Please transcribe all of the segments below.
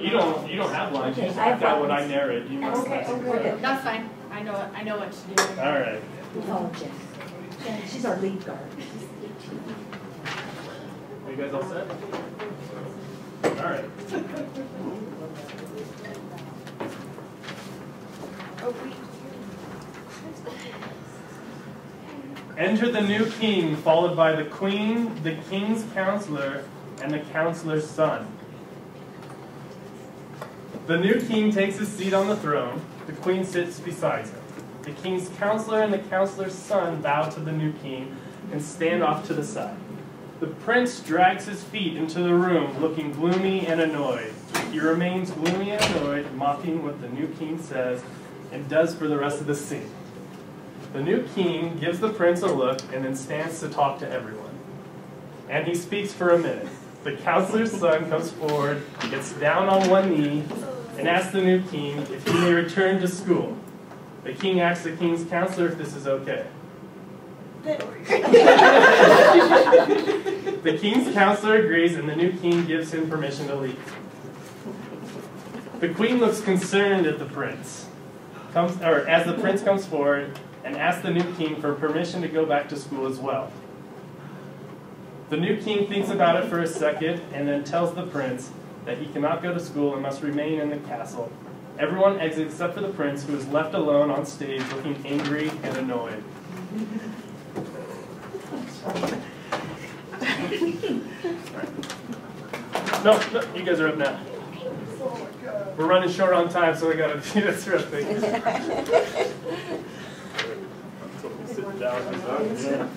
You don't have lines. You just act out what I narrate. You must. Okay. That's fine. I know what to do. All right. Oh, Jen. She's our lead guard. Are you guys all set? All right. Enter the new king, followed by the queen, the king's counselor, and the counselor's son. The new king takes his seat on the throne. The queen sits beside him. The king's counselor and the counselor's son bow to the new king and stand off to the side. The prince drags his feet into the room, looking gloomy and annoyed. He remains gloomy and annoyed, mocking what the new king says, and does for the rest of the scene. The new king gives the prince a look and then stands to talk to everyone. And he speaks for a minute. The counselor's son comes forward, gets down on one knee, and asks the new king if he may return to school. The king asks the king's counselor if this is okay. The king's counselor agrees, and the new king gives him permission to leave. The queen looks concerned at the prince, as the prince comes forward and asks the new king for permission to go back to school as well. The new king thinks about it for a second and then tells the prince that he cannot go to school and must remain in the castle. Everyone exits except for the prince, who is left alone on stage looking angry and annoyed. No, you guys are up now. We're running short on time, so we got to do this real quick. Sit down.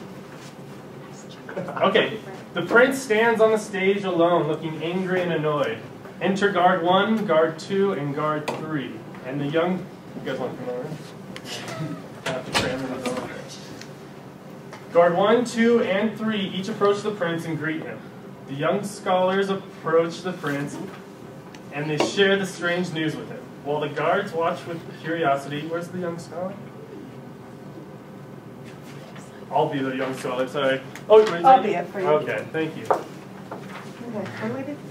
Okay, the prince stands on the stage alone, looking angry and annoyed. Enter guard 1, guard 2, and guard 3. And the young... You guys want to come over? Guard 1, 2, and 3 each approach the prince and greet him. The young scholars approach the prince, and they share the strange news with him. While the guards watch with curiosity... Where's the young scholar? I'll be the young scholar, sorry. Oh, I'll be it for you. Okay, thank you.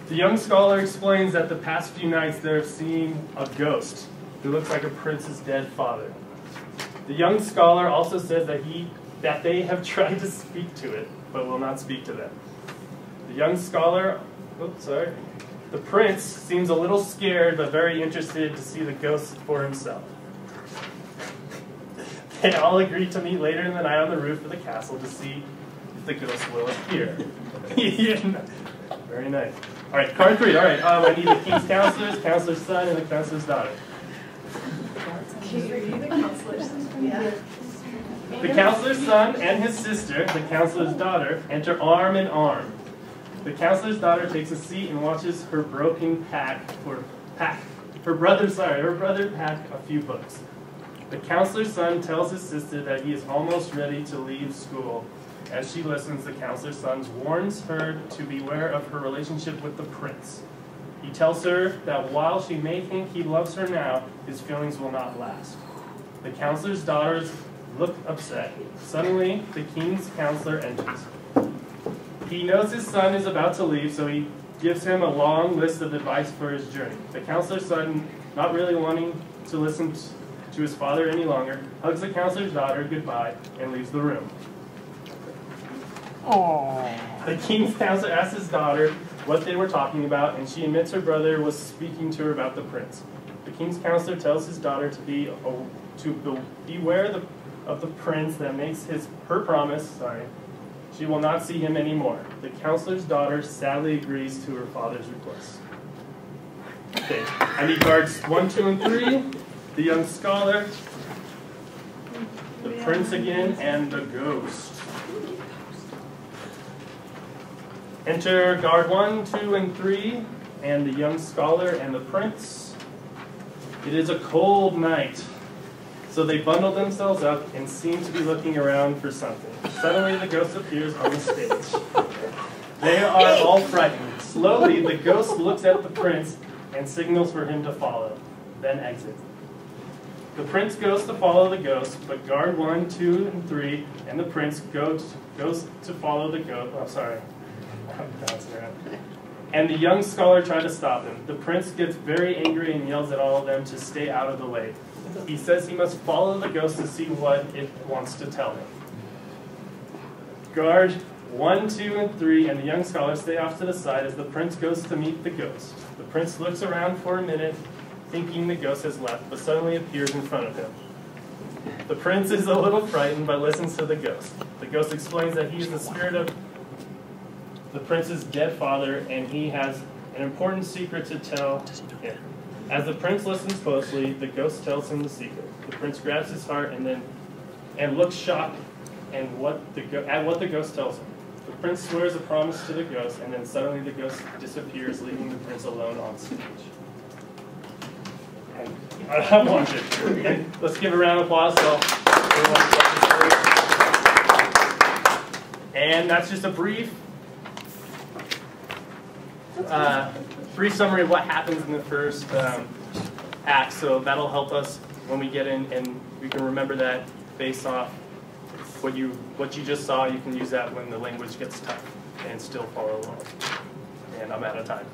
The young scholar explains that the past few nights they have seen a ghost who looks like a prince's dead father. The young scholar also says that they have tried to speak to it, but will not speak to them. The young scholar, the prince seems a little scared, but very interested to see the ghost for himself. They all agree to meet later in the night on the roof of the castle to see if the ghost will appear. Very nice. All right, card 3. All right, I need the king's counselor's son, and the counselor's daughter. The counselor's son and his sister, the counselor's daughter, enter arm in arm. The counselor's daughter takes a seat and watches her broken her brother pack a few books. The counselor's son tells his sister that he is almost ready to leave school. As she listens, the counselor's son warns her to beware of her relationship with the prince. He tells her that while she may think he loves her now, his feelings will not last. The counselor's daughters look upset. Suddenly, the king's counselor enters. He knows his son is about to leave, so he gives him a long list of advice for his journey. The counselor's son, not really wanting to listen to his father any longer, hugs the counselor's daughter goodbye and leaves the room. Aww. The king's counselor asks his daughter what they were talking about, and she admits her brother was speaking to her about the prince. The king's counselor tells his daughter to beware of the prince that makes her promise. She will not see him anymore. The counselor's daughter sadly agrees to her father's request. Okay, I need guards 1, 2, and 3. The young scholar, the prince again, and the ghost. Enter guard 1, 2, and 3, and the young scholar and the prince. It is a cold night, so they bundle themselves up and seem to be looking around for something. Suddenly the ghost appears on the stage. They are all frightened. Slowly the ghost looks at the prince and signals for him to follow, then exit. The prince goes to follow the ghost, but guard 1, 2, and 3, and the prince goes to follow the ghost. Oh, sorry. I'm bouncing around. And the young scholar tried to stop him. The prince gets very angry and yells at all of them to stay out of the way. He says he must follow the ghost to see what it wants to tell him. Guard 1, 2, and 3 and the young scholar stay off to the side as the prince goes to meet the ghost. The prince looks around for a minute, thinking the ghost has left, but suddenly appears in front of him. The prince is a little frightened, but listens to the ghost. The ghost explains that he is the spirit of the prince's dead father, and he has an important secret to tell him. As the prince listens closely, the ghost tells him the secret. The prince grabs his heart and looks shocked at what the ghost tells him. The prince swears a promise to the ghost, and then suddenly the ghost disappears, leaving the prince alone on stage. I want it. Let's give a round of applause. And that's just a brief summary of what happens in the first act. So that'll help us when we get in, and we can remember that based off what you just saw. You can use that when the language gets tough and still follow along. And I'm out of time.